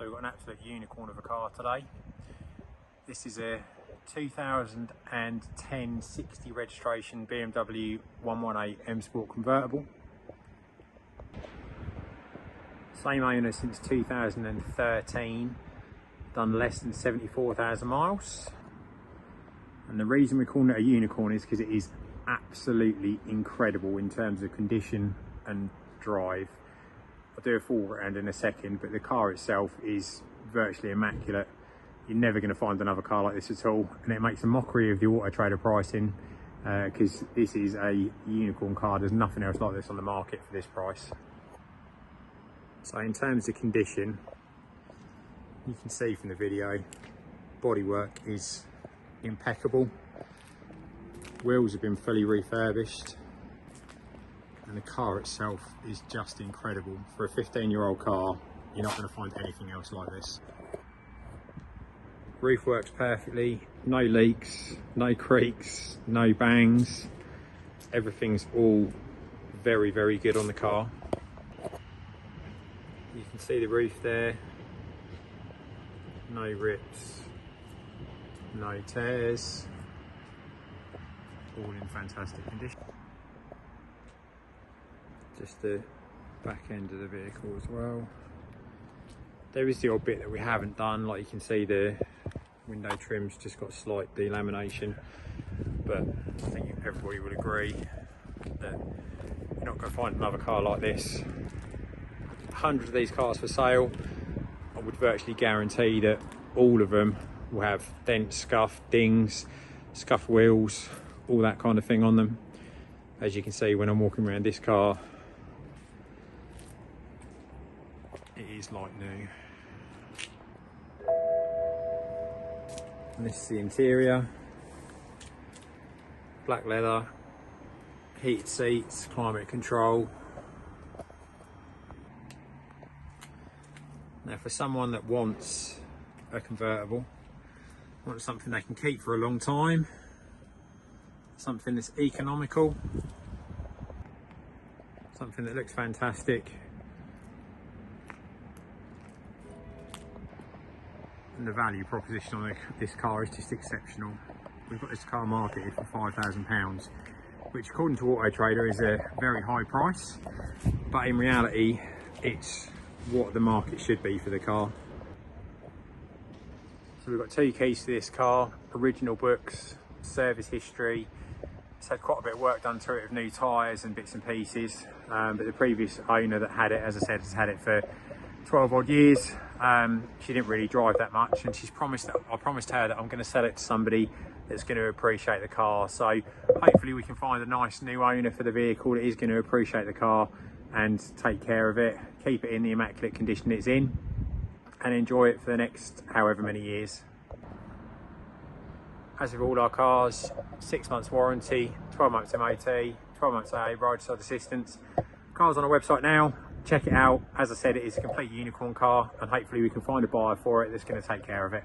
So we've got an absolute unicorn of a car today. This is a 2010 60 registration BMW 118 M Sport Convertible. Same owner since 2013, done less than 74,000 miles. And the reason we're calling it a unicorn is because it is absolutely incredible in terms of condition and drive. I'll do a full round in a second, but the car itself is virtually immaculate. You're never going to find another car like this at all, and it makes a mockery of the Auto Trader pricing because this is a unicorn car. There's nothing else like this on the market for this price. So in terms of condition, you can see from the video, bodywork is impeccable. Wheels have been fully refurbished, and the car itself is just incredible. For a 15-year-old car, you're not going to find anything else like this. Roof works perfectly, no leaks, no creaks, no bangs. Everything's all very, very good on the car. You can see the roof there, no rips, no tears, all in fantastic condition. Just the back end of the vehicle as well. There is the odd bit that we haven't done, like you can see the window trim's just got slight delamination, but I think everybody would agree that you're not going to find another car like this. 100 of these cars for sale, I would virtually guarantee that all of them will have dents, scuff, dings, scuff wheels, all that kind of thing on them. As you can see when I'm walking around this car, it is like new. And this is the interior. Black leather, heated seats, climate control. Now for someone that wants a convertible, wants something they can keep for a long time, something that's economical, something that looks fantastic, and the value proposition on this car is just exceptional. We've got this car marketed for £5,000, which according to Auto Trader is a very high price, but in reality it's what the market should be for the car. So we've got two keys to this car, original books, service history. It's had quite a bit of work done to it with new tyres and bits and pieces, but the previous owner that had it, as I said, has had it for 12 odd years. She didn't really drive that much, and I promised her that I'm going to sell it to somebody that's going to appreciate the car. So hopefully we can find a nice new owner for the vehicle that is going to appreciate the car and take care of it, keep it in the immaculate condition it's in, and enjoy it for the next however many years. As with all our cars, 6 months warranty, 12 months MOT, 12 months AA roadside assistance. Car's on our website now, check it out. As I said, it is a complete unicorn car, and hopefully we can find a buyer for it that's going to take care of it.